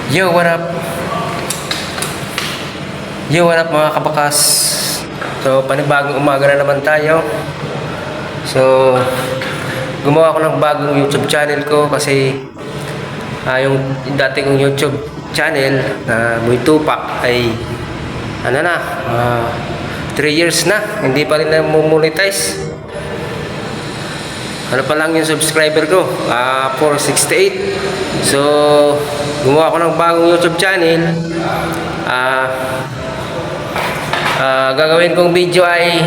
Yo, what up? Yo, what up mga kabakas? So, panibagong umaga na naman tayo. So, gumawa ko ng bagong YouTube channel ko kasi yung dati kong YouTube channel na Boy Tupac ay 3 years na, hindi pa rin na-monetize. Ano pa lang yung subscriber ko? 468. So, gumawa ko ng bagong YouTube channel. Gagawin kong video ay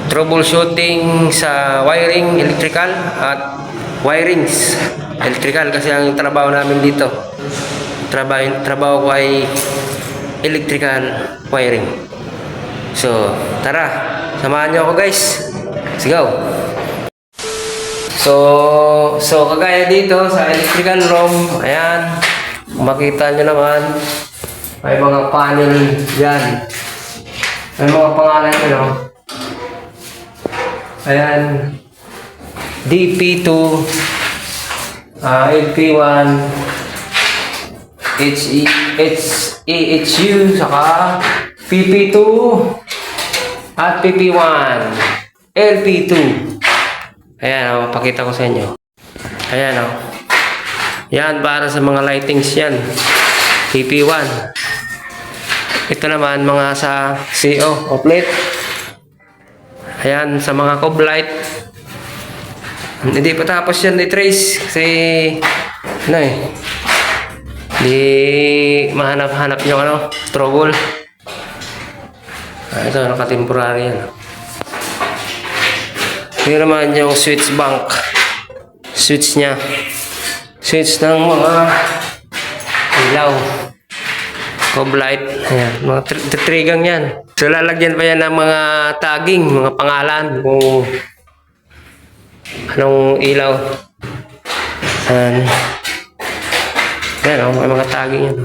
troubleshooting sa wiring electrical at wirings electrical kasi ang trabaho namin dito. Trabaho ko ay electrical wiring. So, tara, samahan niyo ako guys. Let's go. So kagaya dito sa electrical room, ayan, makita nyo naman, may mga panel yan. May mga pangalan nyo, no? Ayan, DP2, LP1, HEHU, saka PP2, at PP1, LP2. Ayan, pakita ko sa inyo. Ayan, yan, para sa mga lightings yan. PP1. Ito naman, mga sa CO, outlet. Ayan, sa mga cob light. Hindi pa tapos yan i-trace. Kasi, di mahanap-hanap yung trouble. Ito, naka-temporary yan. Ito naman yung switch bank. Switch nya. Switch ng mga ilaw. Cob light. Ayan. Mga trigang yan. So lalagyan pa yan ng mga tagging, mga pangalan. Kung anong ilaw. Ayan. Ayan, may mga tagging yan.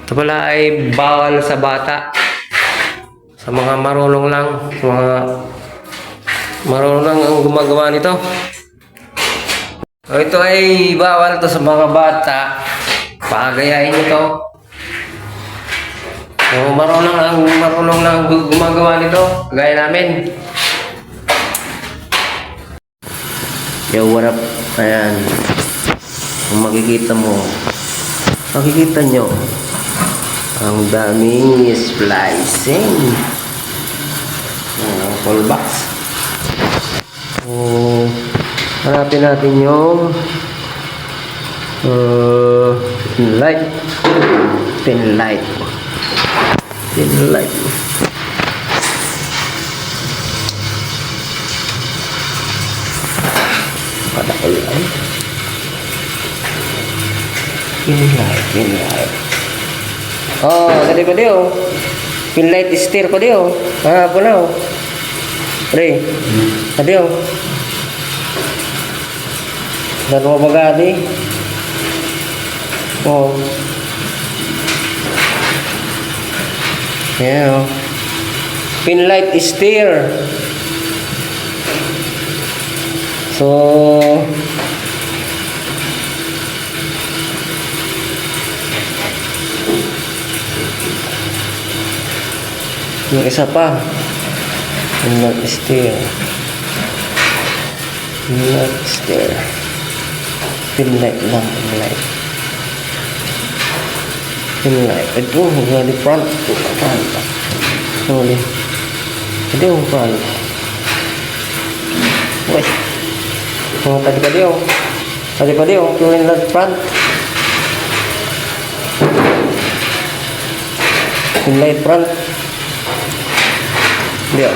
Ito pala ay bawal sa bata. Sa mga marunong lang. Sa mga marunong lang ang gumagawa nito. Ito ay bawal to sa mga bata. Pagayain ito. So, marunong lang gumagawa nito. Gaya namin. Yo, what up? Ayan. Kung makikita nyo, ang daming splicing. Full box. Hanapin natin yung pin light. Padakulan. Pin light. Tadi pa diyo. Pin light steer pa diyo. Po na. Pre. Tadi yo. Dalawa bagadi. Yeah. Pin light steer. So yung isa pa. Pin light steer. Pin light lang, pin light. Ito, di front. Sorry. Ito yung front. Wait. Tadi pa diyo. Pin light front. Pin light front. Diyo.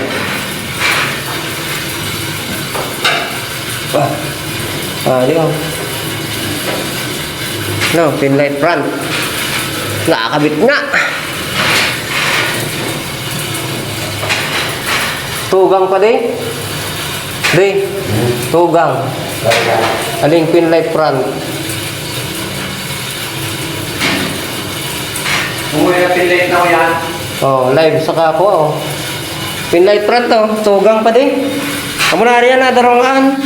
Diyo. No, pin light front. Nakakabit nga. Tugang pa din. Tugang. Aling pin light front. Umuwi na pin light na ko yan. Live saka ako. Pin light front tugang pa din. Kamu na riyan na darongan.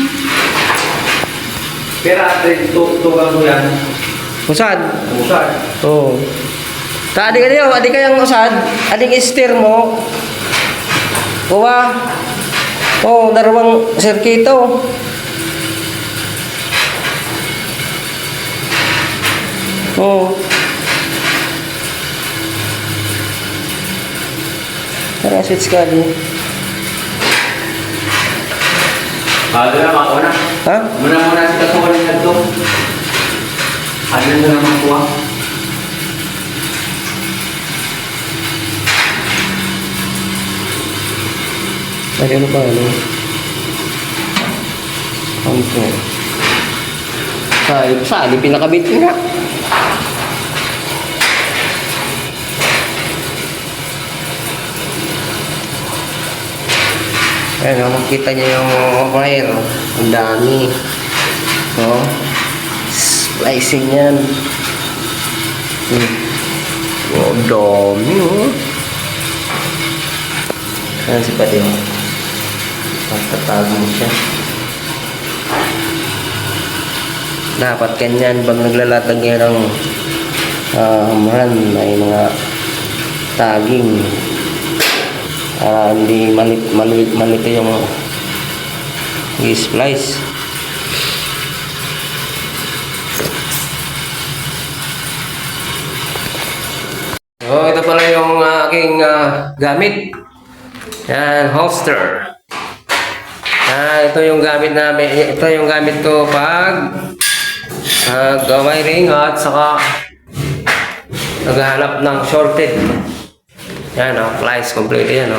Pero ate, tugang ko yan. Usad. Usad. Oo. Ta adi kayang usad, ading steer mo. Kuha. Oh, darwang sirkito. Oh. Tara, switch ka din. Bago na mauna. Ha? Muna si kasuhan niya ito. Ano na naman kuha? Ay, ano pa, ano? Ano po? Saan? Pinakabit nga. Ayan, makikita niyo yung wire. Ang dami. No? Splicing yan. Oh, dami, oh. Ayan si Pati, oh. Magtatago mo siya. Dapat ganyan pag naglalatag yan ng hamran, may mga tagging para hindi malito yung i-splice. So ito pala yung aking gamit. Yan, holster. Ito yung gamit namin. Ito yung gamit ko pag wiring at saka naghahanap ng shorted. Yan, plies complete yan.